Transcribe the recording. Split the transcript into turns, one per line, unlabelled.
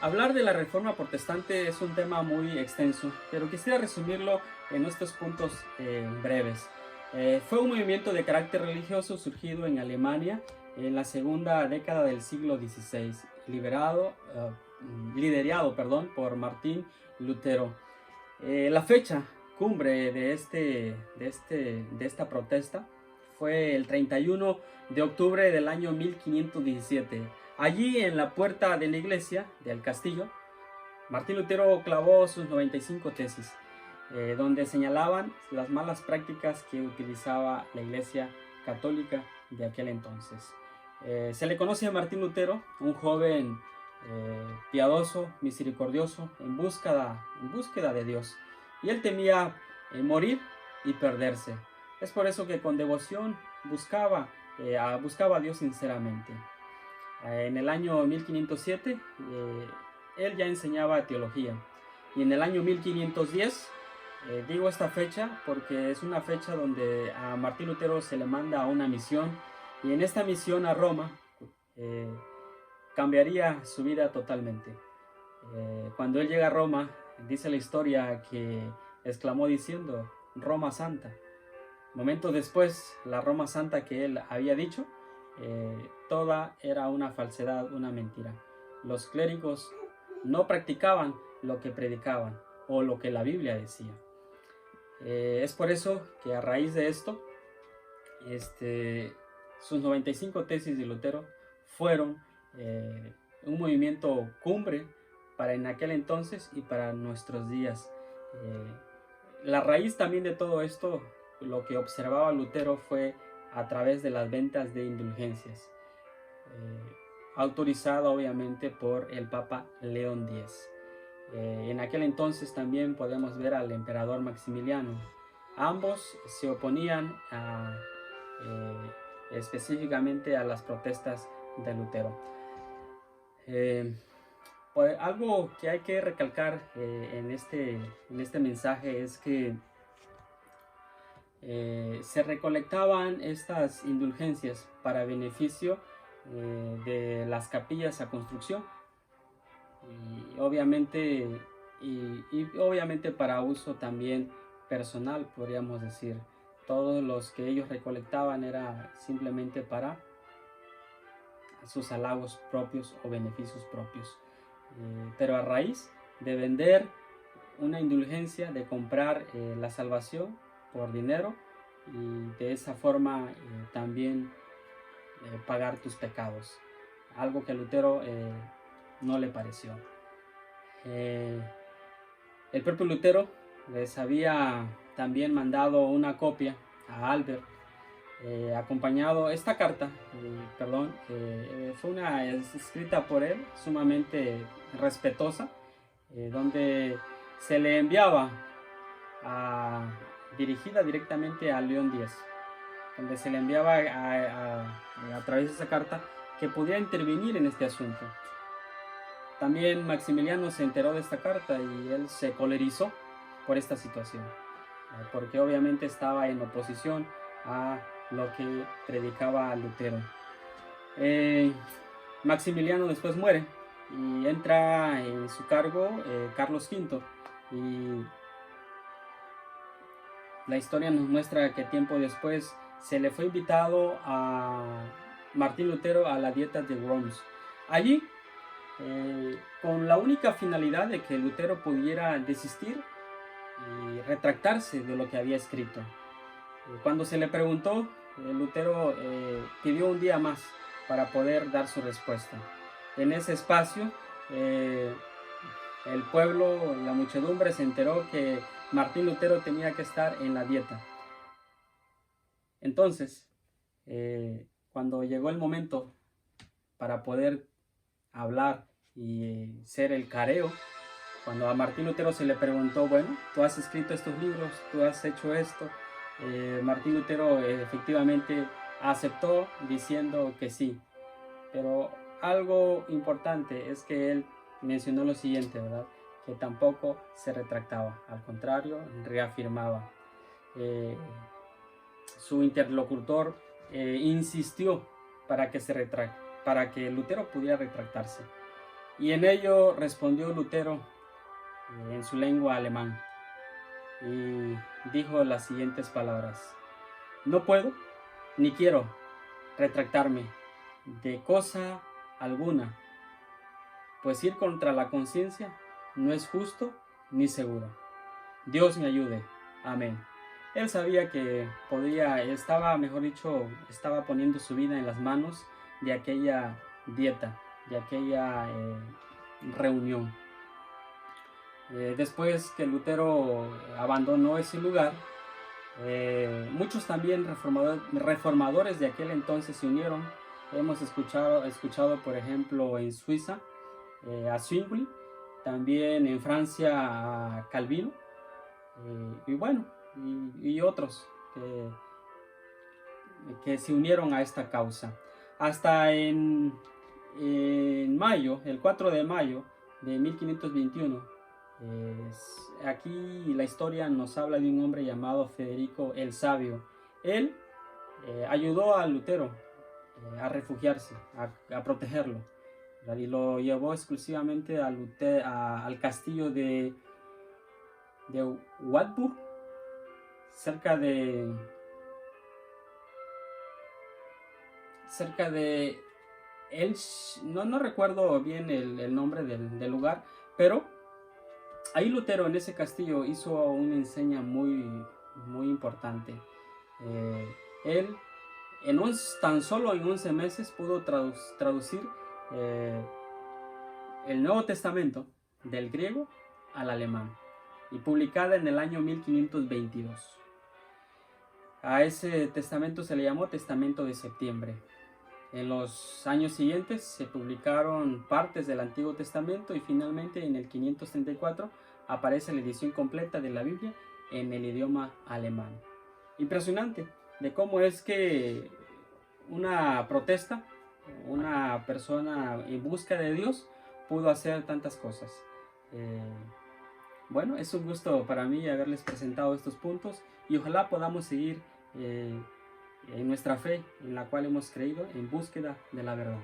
Hablar de la Reforma Protestante es un tema muy extenso, pero quisiera resumirlo en estos puntos breves. Fue un movimiento de carácter religioso surgido en Alemania en la segunda década del siglo XVI, liderado por Martín Lutero. La fecha cumbre de esta protesta fue el 31 de octubre del año 1517. Allí, en la puerta de la iglesia del castillo, Martín Lutero clavó sus 95 tesis, donde señalaban las malas prácticas que utilizaba la iglesia católica de aquel entonces. Se le conoce a Martín Lutero, un joven piadoso, misericordioso, en búsqueda de Dios. Y él temía morir y perderse. Es por eso que con devoción buscaba a Dios sinceramente. En el año 1507 él ya enseñaba teología. Y en el año 1510, digo esta fecha porque es una fecha donde a Martín Lutero se le manda a una misión. Y en esta misión a Roma cambiaría su vida totalmente. Cuando él llega a Roma, dice la historia que exclamó diciendo: Roma Santa. Momentos después, la Roma Santa que él había dicho, toda era una falsedad, una mentira. Los clérigos no practicaban lo que predicaban o lo que la Biblia decía. Es por eso que a raíz de esto, sus 95 tesis de Lutero fueron un movimiento cumbre para en aquel entonces y para nuestros días. La raíz también de todo esto, lo que observaba Lutero, fue a través de las ventas de indulgencias, autorizada obviamente por el Papa León X. En aquel entonces también podemos ver al emperador Maximiliano. Ambos se oponían específicamente a las protestas de Lutero. Pues algo que hay que recalcar en este mensaje es que se recolectaban estas indulgencias para beneficio de las capillas a construcción y obviamente para uso también personal, podríamos decir. Todos los que ellos recolectaban era simplemente para sus halagos propios o beneficios propios. Pero a raíz de vender una indulgencia, de comprar la salvación por dinero y de esa forma también pagar tus pecados, algo que a Lutero no le pareció. El propio Lutero les había también mandado una copia a Albert, acompañado esta carta, fue escrita por él, sumamente respetuosa, donde se le enviaba dirigida directamente a León X, donde se le enviaba a través de esa carta que podía intervenir en este asunto. También Maximiliano se enteró de esta carta y él se colerizó por esta situación, porque obviamente estaba en oposición a lo que predicaba Lutero. Maximiliano después muere y entra en su cargo Carlos V, y la historia nos muestra que tiempo después se le fue invitado a Martín Lutero a la dieta de Worms. Allí, con la única finalidad de que Lutero pudiera desistir y retractarse de lo que había escrito. Cuando se le preguntó, Lutero pidió un día más para poder dar su respuesta. En ese espacio, el pueblo, la muchedumbre se enteró que Martín Lutero tenía que estar en la dieta. Entonces, cuando llegó el momento para poder hablar y ser el careo, cuando a Martín Lutero se le preguntó, bueno, tú has escrito estos libros, tú has hecho esto, Martín Lutero efectivamente aceptó diciendo que sí. Pero algo importante es que él mencionó lo siguiente, ¿verdad? Que tampoco se retractaba, al contrario, reafirmaba. Su interlocutor insistió para que Lutero pudiera retractarse. Y en ello respondió Lutero en su lengua alemán y dijo las siguientes palabras: no puedo ni quiero retractarme de cosa alguna, pues ir contra la conciencia no es justo ni seguro. Dios me ayude. Amén. Él sabía que estaba poniendo su vida en las manos de aquella dieta, de aquella reunión. Después que Lutero abandonó ese lugar, muchos también reformadores de aquel entonces se unieron. Hemos escuchado por ejemplo, en Suiza a Zwingli, también en Francia a Calvino, y bueno, y otros que se unieron a esta causa. Hasta en mayo, el 4 de mayo de 1521, aquí la historia nos habla de un hombre llamado Federico el Sabio. Él ayudó a Lutero a refugiarse, a protegerlo, y lo llevó exclusivamente al castillo de Wartburg, cerca de Elch, no recuerdo bien el nombre del lugar, pero ahí Lutero en ese castillo hizo una enseña muy importante. Él tan solo en 11 meses pudo traducir el Nuevo Testamento del griego al alemán, y publicada en el año 1522. A ese testamento se le llamó Testamento de Septiembre. En los años siguientes se publicaron partes del Antiguo Testamento y finalmente en el 534 aparece la edición completa de la Biblia en el idioma alemán. Impresionante de cómo es que una protesta, una persona en busca de Dios, pudo hacer tantas cosas. Bueno, es un gusto para mí haberles presentado estos puntos y ojalá podamos seguir en nuestra fe, en la cual hemos creído, en búsqueda de la verdad.